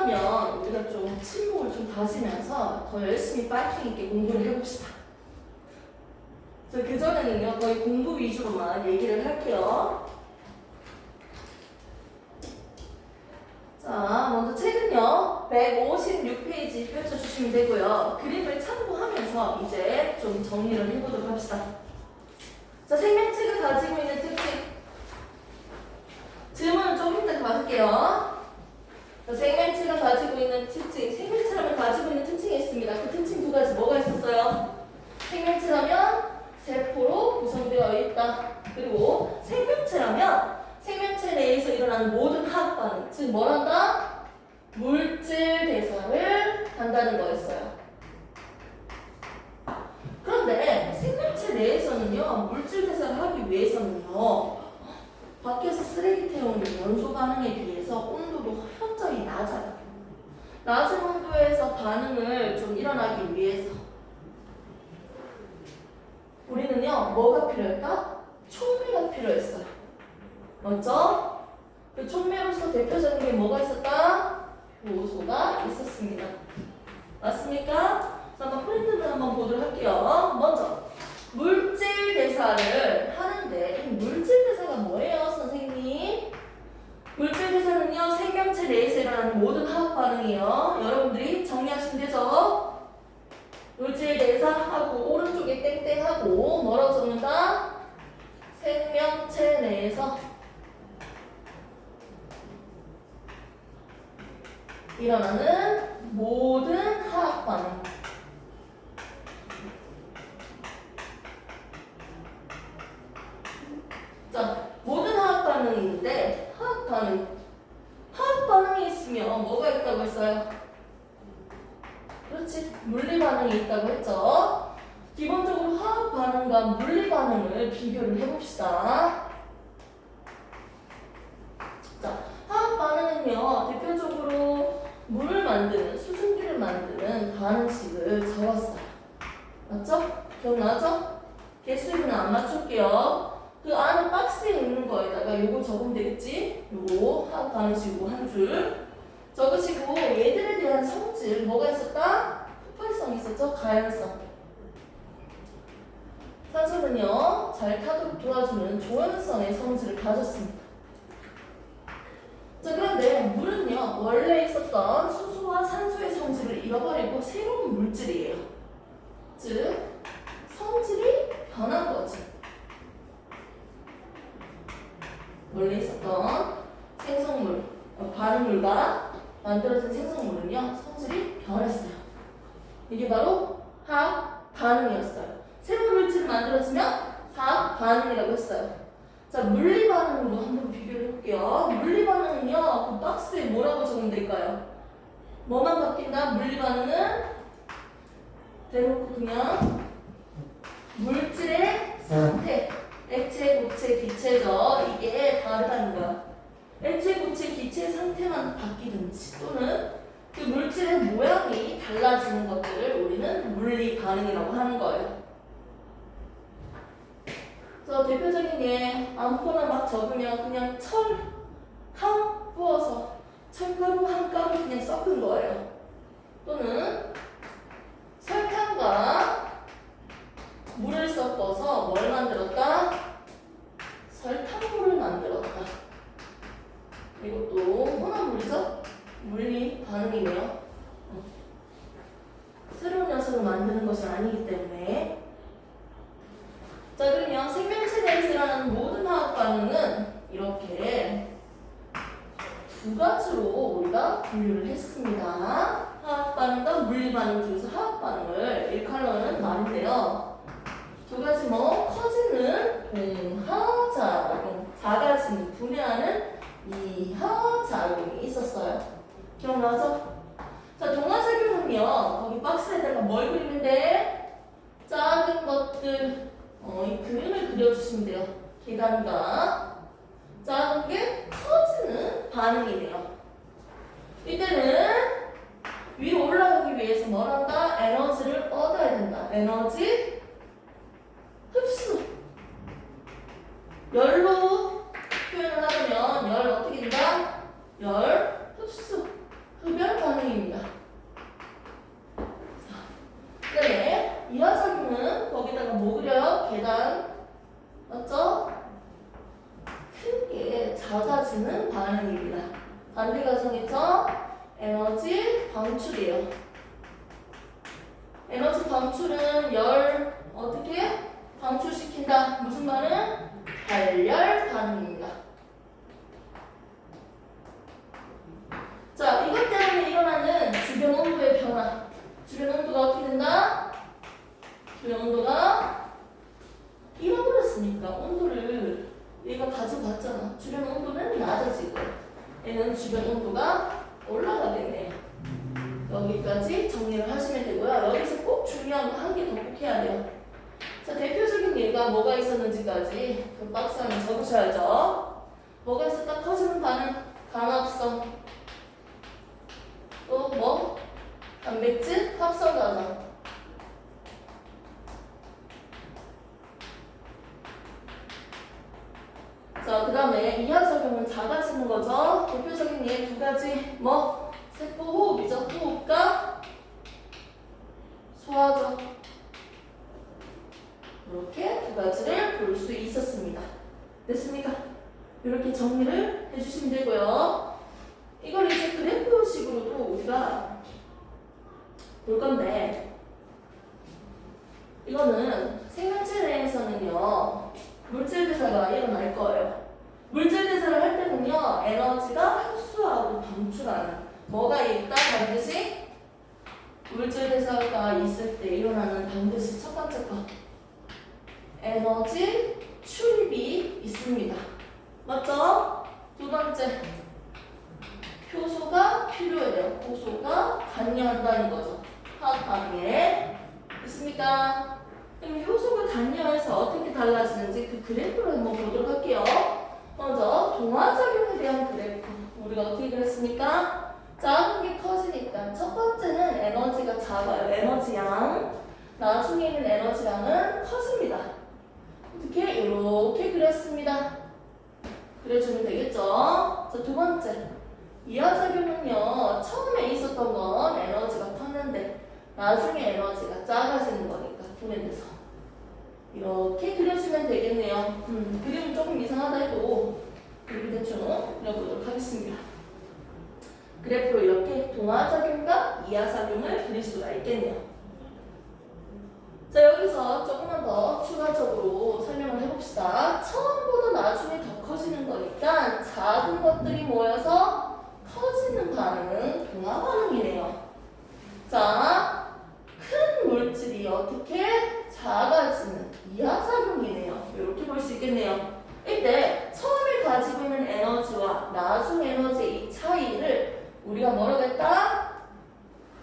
그러면 우리가 좀 침묵을 좀 다지면서 더 열심히 파이팅 있게 공부를 해봅시다. 그전에는요 거의 공부 위주로만 얘기를 할게요. 자, 먼저 책은요 156페이지 펼쳐주시면 되고요. 그림을 참고하면서 이제 좀 정리를 해보도록 합시다. 자, 생명체가 가지고 있는 특징. 질문을 좀 힘들게 받을게요. 자, 생명체가 가지고 있는 특징. 생명체라면 가지고 있는 특징이 있습니다. 그 특징 두 가지 뭐가 있었어요? 생명체라면 세포로 구성되어 있다. 그리고 생명체라면 생명체 내에서 일어나는 모든 화학 반응, 즉 뭘 한다? 물질 대사를 한다는 거였어요. 그런데 생명체 내에서는요, 물질 대사를 하기 위해서는요, 밖에서 쓰레기 태우는 원소 반응에 비해서 온도도 현저히 낮아요. 낮은 온도에서 반응을 좀 일어나기 위해서 우리는요, 뭐가 필요할까? 촉매가 필요했어요. 맞죠? 그 촉매로서 대표적인 게 뭐가 있었다? 요소가 있었습니다. 맞습니까? 자, 한번 프린트를 한번 보도록 할게요. 먼저 물질 대사를 하는데 이 물질 대사가 뭐예요, 선생님? 물질 대사는요, 생명체 내에서 일어나는 모든 화학 반응이에요. 여러분들이 정리하시면 되죠? 물질 대사하고 오른쪽에 땡땡하고 뭐라고 적는다? 생명체 내에서 일어나는 모든 화학 반응. 자, 모든 화학 반응인데 화학 반응이 있으면 뭐가 있다고 했어요? 그렇지, 물리 반응이 있다고 했죠. 기본적으로 화학 반응과 물리 반응을 비교를 해봅시다. 자, 화학 반응은요, 대표적으로 물을 만드는, 수증기를 만드는 반응식을 적었어요. 맞죠? 기억나죠? 개수는 안 맞출게요. 그 안에 박스에 있는 거에다가 요거 적으면 되겠지? 요거 화학 반응식으로 한 줄 적으시고, 얘들에 대한 성질 뭐가 있었다? 폭발성 있었죠? 가연성. 산소는요, 잘 타도록 도와주는 조연성의 성질을 가졌습니다. 자, 그런데 물은요, 원래 있었던 수소와 산소의 성질을 잃어버리고 새로운 물질이에요. 즉, 성질이 변한 거지. 원래 있었던 생성물, 발효물과 만들어진 생성물은요, 성질이 변했어요. 이게 바로 화학 반응이었어요. 새로운 물질이 만들어지면 화학 반응이라고 했어요. 자, 물리 반응으로 한번 비교를 해볼게요. 물리 반응은요, 그 박스에 뭐라고 적으면 될까요? 뭐만 바뀐다? 물리 반응은 대놓고 그냥 물질의 상태, 액체, 고체, 기체죠. 이게 다르다는 거야. 액체, 고체, 기체 상태만 바뀌든지 또는 그 물질의 모양이 달라지는 것들을 우리는 물리 반응이라고 하는 거예요. 그래서 대표적인 게 아무거나 막 적으면 그냥 철황 부어서 철가루 한 가루 그냥 섞은 거예요. 또는 설탕과 물을 섞어서 뭘 만들었다? 설탕물을 만들었다. 이것도 혼합물이죠? 물리 반응이네요. 새로운 녀석을 만드는 것이 아니기 때문에. 자, 그러면 생명체 내에서 일어나는 모든 화학 반응은 이렇게 두 가지로 우리가 분류를 했습니다. 화학 반응과 물리 반응 중에서 화학 반응을 일컬어는 말인데요. 두 가지 커지는 동하작용, 작아지는 분해하는 이하작용이 있었어요. 기억나죠? 자, 동하작용은요, 거기 박스에다가 뭘 그리면 돼? 작은 것들, 이 그림을 그려주시면 돼요. 계단과 작은 게 커지는 반응이네요. 이때는 위로 올라가기 위해서 뭘 한다? 에너지를 얻어야 된다. 에너지 흡수. 열로 표현을 하면 열 어떻게 된다? 열 흡수. 흡연 반응입니다. 반대 가정이죠? 에너지 방출이에요. 에너지 방출은 열 어떻게 방출시킨다? 무슨 반응? 발열 반응입니다. 자, 이것 때문에 일어나는 주변 온도의 변화. 주변 온도가 어떻게 된다? 주변 온도가 잃어버렸으니까 온도를 얘가 가져갔잖아. 주변 온도는 낮아지고 얘는 주변 온도가 올라가겠네요. 여기까지 정리를 하시면 되고요. 여기서 꼭 중요한 거 한 개 더 꼭 해야 돼요. 자, 대표적인 예가 뭐가 있었는지까지 그 박스 안에 적으셔야죠. 뭐가 있었다? 커지는 반응, 강합성. 또 뭐? 단백질 합성 과정. 자, 그 다음에 이하작용은 작아지는 거죠. 대표적인 예 두 가지 뭐? 세포 호흡이죠. 호흡과 소화죠. 이렇게 두 가지를 볼 수 있었습니다. 됐습니까? 이렇게 정리를 해주시면 되고요. 이걸 이제 그래프식으로도 우리가 볼 건데, 이거는 생명체 내에서는요 물질 대사가 일어날 거예요. 물질 대사를 할 때는요 에너지가 흡수하고 방출하는 뭐가 있다? 반드시 물질 대사가 있을 때 일어나는 반드시 첫 번째 거 에너지 출입이 있습니다. 맞죠? 두 번째 효소가 필요해요. 효소가 관여한다는 거죠. 화학 반응에 있습니까? 그럼 효소가 관여해서 어떻게 달라지는지 그 그래프를 한번 보도록 할게요. 먼저 동화작용에 대한 그래프 우리가 어떻게 그랬습니까? 작은 게 커지니까 첫 번째는 에너지가 작아요. 에너지 양. 나중에는 에너지량은 커집니다. 어떻게? 이렇게 그렸습니다. 그려주면 되겠죠? 자, 두 번째 이하작용은요 처음에 있었던 건 에너지가 컸는데 나중에 에너지가 작아지는 거니까 분해돼서 이렇게 그려주면 되겠네요. 그림은 조금 이상하다 해도 이렇게 대충 그려보도록 하겠습니다. 그래프로 이렇게 동화작용과 이하작용을 그릴 수가 있겠네요. 자, 여기서 조금만 더 추가적으로 설명을 해봅시다. 처음보다 나중에 더 커지는 거니까 작은 것들이 모여서 커지는 반응은 동화 반응이네요. 자, 큰 물질이 어떻게 작아지는 이하작용이네요. 이렇게 볼 수 있겠네요. 이때 처음에 가지고 있는 에너지와 나중 에너지의 이 차이를 우리가 뭐라고 했다?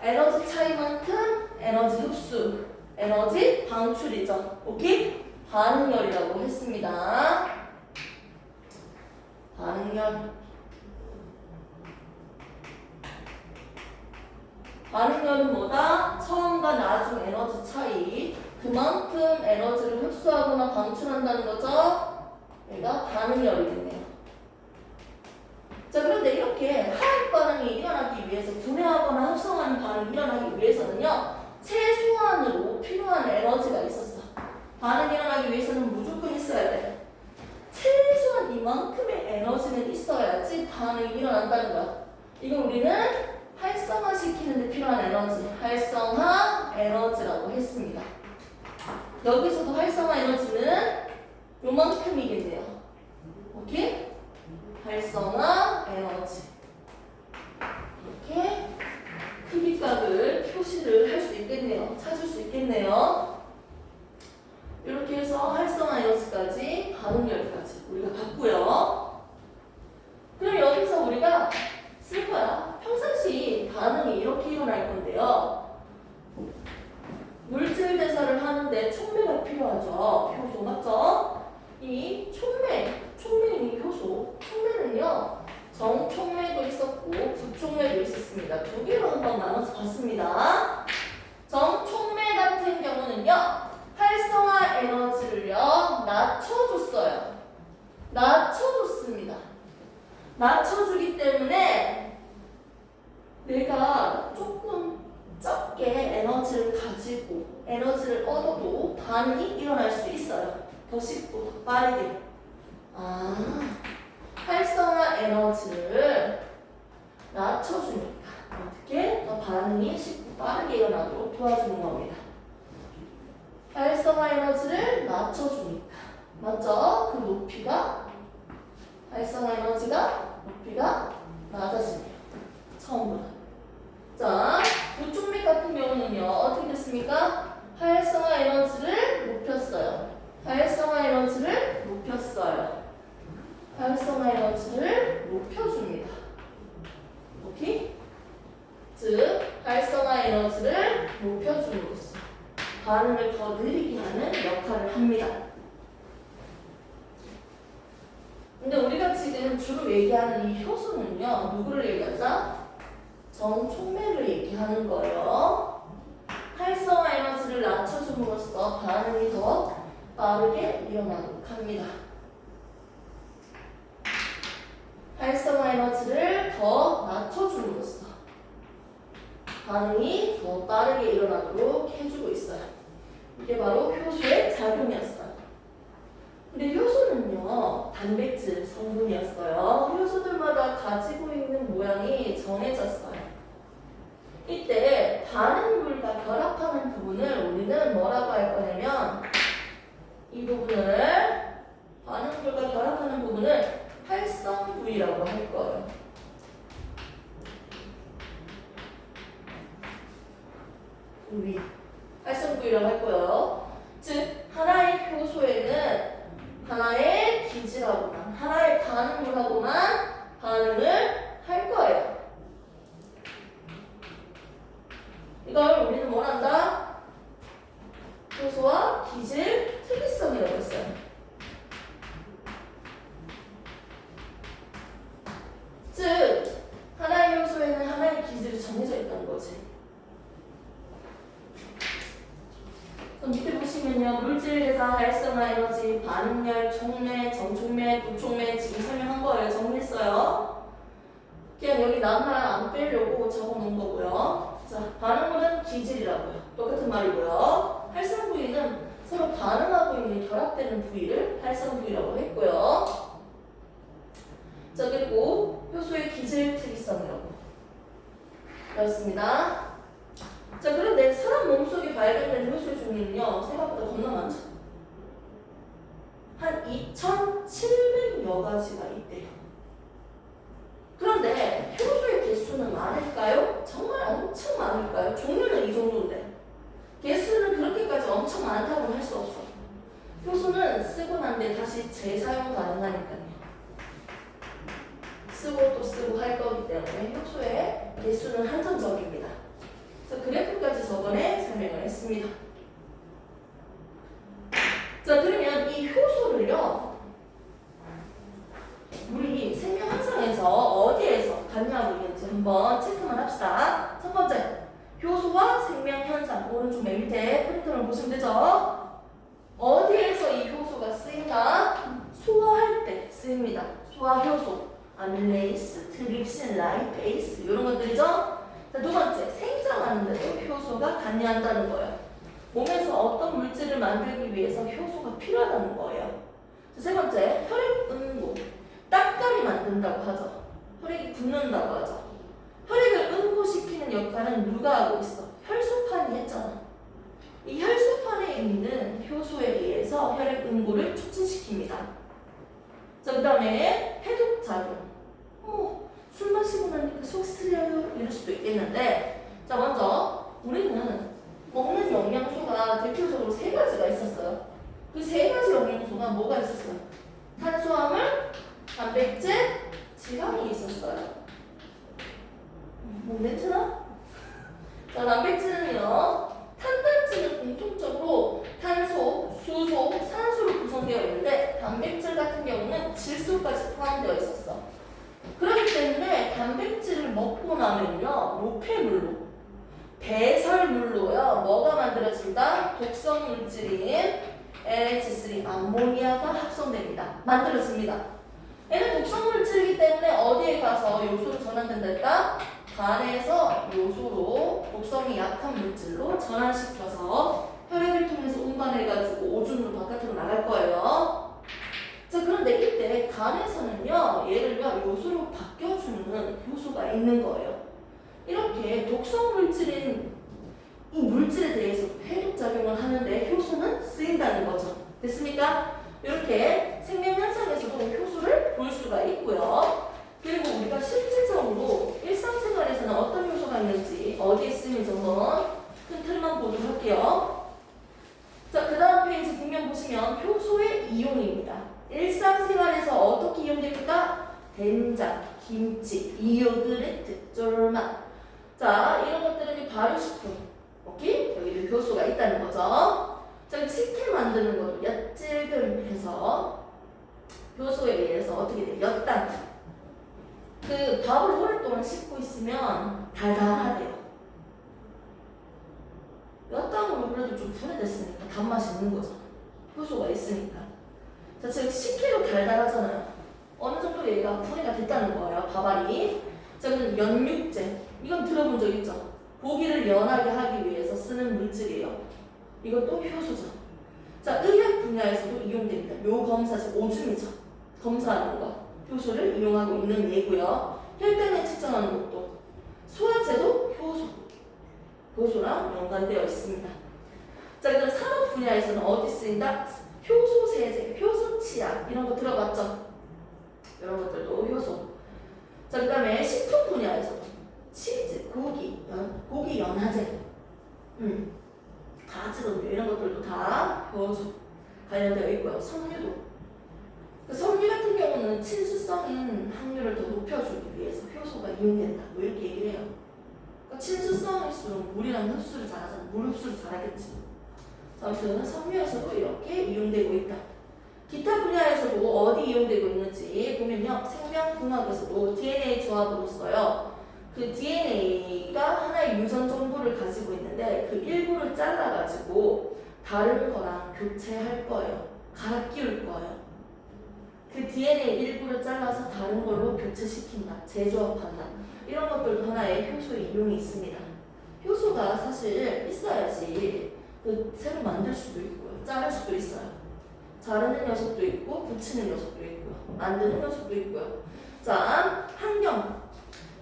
에너지 차이만큼 에너지 흡수, 에너지 방출이죠. 오케이? 반응열이라고 했습니다. 반응열. 반응열은 뭐다? 처음과 나중 에너지 차이. 그만큼 에너지를 흡수하거나 방출한다는 거죠. 얘가 반응열이겠네요. 자, 그런데 이렇게 화학 반응이 일어나기 위해서 분해하거나 합성하는 반응이 일어나기 위해서는요 최소한으로 필요한 에너지가 있었어. 반응이 일어나기 위해서는 무조건 있어야 돼. 최소한 이만큼의 에너지는 있어야지 반응이 일어난다는 거야. 이걸 우리는 활성화시키는 데 필요한 에너지, 활성화 에너지라고 했습니다. 여기서도 활성화 에너지는 요만큼이겠네요. 오케이? 활성화 에너지. 이렇게 크기값을 표시를 할 수 있겠네요. 찾을 수 있겠네요. 이렇게 해서 활성화 에너지까지 반응열까지 우리가 봤고요. 그럼 여기서 우리가 쓸 거야. 평상시 반응이 이렇게 일어날 건데요. 물질 대사를 하는데 촉매가 필요하죠. 효소 맞죠? 이 촉매는 효소. 촉매는요. 정촉매도 있었고 부촉매도 있었습니다. 두 개로 한번 나눠서 봤습니다. 정촉매 같은 경우는요. 활성화 에너지를요. 낮춰줬어요. 낮춰줬습니다. 낮춰주기 때문에 내가 조금 적게 에너지를 가지고 에너지를 얻어도 반응이 일어날 수 있어요. 더 쉽고 더 빠르게. 활성화 에너지를 낮춰주니까 어떻게 더 반응이 쉽고 빠르게 일어나도록 도와주는 겁니다. 활성화 에너지를 낮춰주니까 맞죠? 그 높이가 활성화 에너지가 높이가 낮아지네요. 처음보다. 자, 부촉맥 같은 경우는요 어떻게 됐습니까? 활성화 에너지를 높였어요. 활성화 에너지를 높였어요. 활성화 에너지를 높여줍니다. 오케이? 즉, 활성화 에너지를 높여줌으로써 반응을 더 느리게 하는 역할을 합니다. 근데 우리가 지금 주로 얘기하는 이 효소는요, 누구를 얘기한다? 정촉맥을 얘기하는 거예요. 활성화 에너지를 낮춰줌으로써 반응이 더 빠르게 일어나도록 합니다. 활성화 에너지를 더 낮춰줌으로써 반응이 더 빠르게 일어나도록 해주고 있어요. 이게 바로 효소의 작용이었어요. 근데 효소는요, 단백질 성분이었어요. 효소들마다 가지고 있는 모양이 정해졌어요. 이때 반응물과 결합하는 부분을 우리는 뭐라고 할 거냐면 이 부분을 반응물과 결합하는 부분을 활성 부위라고 할 거예요. 부위. 활성 부위라고 할 거예요. 즉 하나의 효소에는 하나의 기질하고만 하나의 반응물하고만 반응을 할 거예요. 이걸 우리는 뭘 한다? 효소와 기질 특이성이라고 했어요. 즉 하나의 효소에는 하나의 기질이 정해져 있다는 거지. 밑에 보시면요, 물질 대사, 활성화 에너지, 반응열, 촉매, 정촉매, 부촉매 지금 설명한 거예요. 정리했어요. 그냥 여기 낱말 안 빼려고 적어놓은 거고요. 자, 반응물은 기질이라고요. 똑같은 말이고요. 활성 부위는 서로 반응하고 있는 결합되는 부위를 활성 부위라고 했고요. 자, 그리고 효소의 기질 특이성이라고 배웠습니다. 자, 그런데 사람 몸속에 발견된 효소의 종류는요 생각보다 겁나 많죠. 한 2,700여 가지가 있대요. 그런데 효소의 개수는 많을까요? 정말 엄청 많을까요? 종류는 이 정도인데 개수는 그렇게까지 엄청 많다고 할 수 없어. 효소는 쓰고 난 뒤에 다시 재사용 가능하니까요. 쓰고 또 쓰고 할 거기 때문에 효소의 개수는 한정적입니다. 그래서 그래프까지 저번에 설명을 했습니다. 자, 그러면 이 효소를요 우리 생명 현상에서 어디에서 관여하고 있는지 한번 체크만 합시다. 첫 번째, 효소와 생명 현상. 오른쪽 맨 밑에 프린터를 보시면 되죠? 어디에서 이 효소가 쓰인다? 소화할 때 쓰입니다. 소화 효소, 아밀레이스, 트립신, 라이페이스 이런 것들이죠? 자, 두 번째, 생장하는데도 효소가 관여한다는 거예요. 몸에서 어떤 물질을 만들기 위해서 효소가 필요하다는 거예요. 자, 세 번째, 혈액 응고. 딱가리 만든다고 하죠. 혈액이 붓는다고 하죠. 혈액을 응고시키는 역할은 누가 하고 있어? 혈소판이 했잖아. 이 혈소판에 있는 효소에 의해서 혈액 응고를 촉진시킵니다. 자, 그 다음에 해독작용. 술 마시고 나니까 속 쓰려요 이럴 수도 있겠는데, 자, 먼저 우리는 먹는 영양소가 대표적으로 세 가지가 있었어요. 그 세 가지 영양소가 뭐가 있었어요? 탄수화물, 단백질, 지방이 있었어요. 뭐 멘트나? 자, 단백질은요, 탄단지는 공통적으로 탄소, 수소, 산소로 구성되어 있는데 단백질 같은 경우는 질소까지 포함되어 있었어. 그렇기 때문에 단백질을 먹고 나면요, 노폐물로, 배설물로요, 뭐가 만들어진다? 독성 물질인 NH3 암모니아가 합성됩니다. 만들어집니다. 얘는 독성 물질이기 때문에 어디에 가서 요소로 전환된다 했다? 간에서 요소로 독성이 약한 물질로 전환시켜서 혈액을 통해서 운반해가지고 오줌으로 바깥으로 나갈 거예요. 자, 그런데 이때 간에서는요, 얘를요 요소로 있는 거예요. 이렇게 독성 물질인 이 물질에 대해서 해독작용을 하는데 효소는 쓰인다는 거죠. 됐습니까? 이렇게 생명현상에서도 효소를 볼 수가 있고요. 그리고 우리가 실질적으로 일상생활에서는 어떤 효소가 있는지 어디에 쓰이는지 한번 큰 틀만 보도록 할게요. 자, 그 다음 페이지 뒷면 보시면 효소의 이용입니다. 일상생활에서 어떻게 이용됩니까? 된장, 김치, 이오그레트, 쫄맛. 자, 이런 것들은 발효식품. 오케이? 여기도 효소가 있다는 거죠. 자, 식혜 만드는 것도 엿질금해서 효소에 의해서 어떻게 돼요? 엿당. 그 밥을 오랫동안 씹고 있으면 달달하대요. 엿당으로 그래도 좀 분해됐으니까 단맛이 있는 거죠. 효소가 있으니까. 자, 지금 식혜도 달달하잖아요. 어느 정도 얘가 분해가 됐다는 거예요. 밥알이. 자, 그럼 연육제. 이건 들어본 적 있죠? 고기를 연하게 하기 위해서 쓰는 물질이에요. 이것도 효소죠. 자, 의학 분야에서도 이용됩니다. 요 검사제, 오줌이죠. 검사하는 거. 효소를 이용하고 있는 예고요. 혈당을 측정하는 것도. 소화제도 효소. 효소랑 연관되어 있습니다. 자, 그다음 산업 분야에서는 어디 쓰인다? 효소 세제, 효소 치약 이런 거 들어봤죠? 이런 것들도 효소. 자, 그다음에 식품 분야에서도 치즈, 고기 연화제, 가지던요 이런 것들도 다 효소 관련되어 있고요. 섬유도. 섬유 같은 경우는 친수성인 확률을 더 높여주기 위해서 효소가 이용된다. 뭐 이렇게 얘기를 해요. 그러니까 친수성일수록 물이랑 흡수를 잘하잖아. 물 흡수를 잘하겠지. 아무튼 섬유에서도 이렇게 이용되고 있다. 기타 분야에서도 어디 이용되고 있는지 보면요. 생명공학에서도 DNA 조합으로써요. 그 DNA가 하나의 유전 정보를 가지고 있는데 그 일부를 잘라가지고 다른 거랑 교체할 거예요. 갈아 끼울 거예요. 그 DNA 일부를 잘라서 다른 걸로 교체시킨다. 재조합한다. 이런 것들도 하나의 효소의 이용이 있습니다. 효소가 사실 있어야지 그 새로 만들 수도 있고요. 자를 수도 있어요. 자르는 녀석도 있고 붙이는 녀석도 있고요. 만드는 녀석도 있고요. 자, 환경.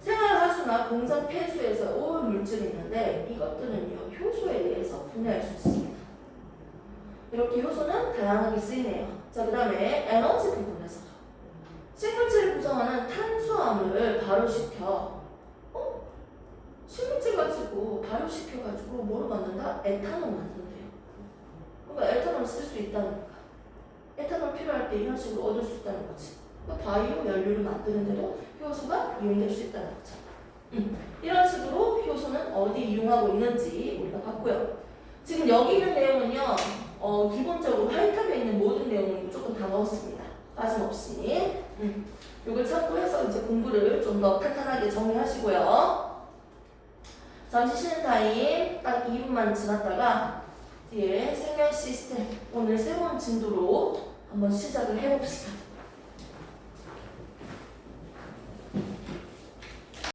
생활하수나 공장 폐수에서 온 물질이 있는데 이것들은요. 효소에 의해서 분해할 수 있습니다. 이렇게 효소는 다양하게 쓰이네요. 자, 그 다음에 에너지 부분에서 식물체를 구성하는 탄수화물을 발효시켜 식물체 가지고 발효시켜가지고 뭐로 만든다? 에탄올 만든대요. 그러니까 에탄올 쓸 수 있다는 거야. 에탄올 필요할 때 이런 식으로 얻을 수 있다는 거지. 그러니까 바이오 연료를 만드는데도 효소가 이용될 수 있다는 거죠. 이런 식으로 효소는 어디 이용하고 있는지 우리가 봤고요. 지금 여기 있는 내용은요. 기본적으로 하이탑에 있는 모든 내용을 무조건 다 넣었습니다. 빠짐없이. 이걸 참고해서 이제 공부를 좀 더 탄탄하게 정리하시고요. 잠시 쉬는 타임 딱 2분만 지났다가 뒤에 생명 시스템 오늘 새로운 진도로 한번 시작을 해봅시다.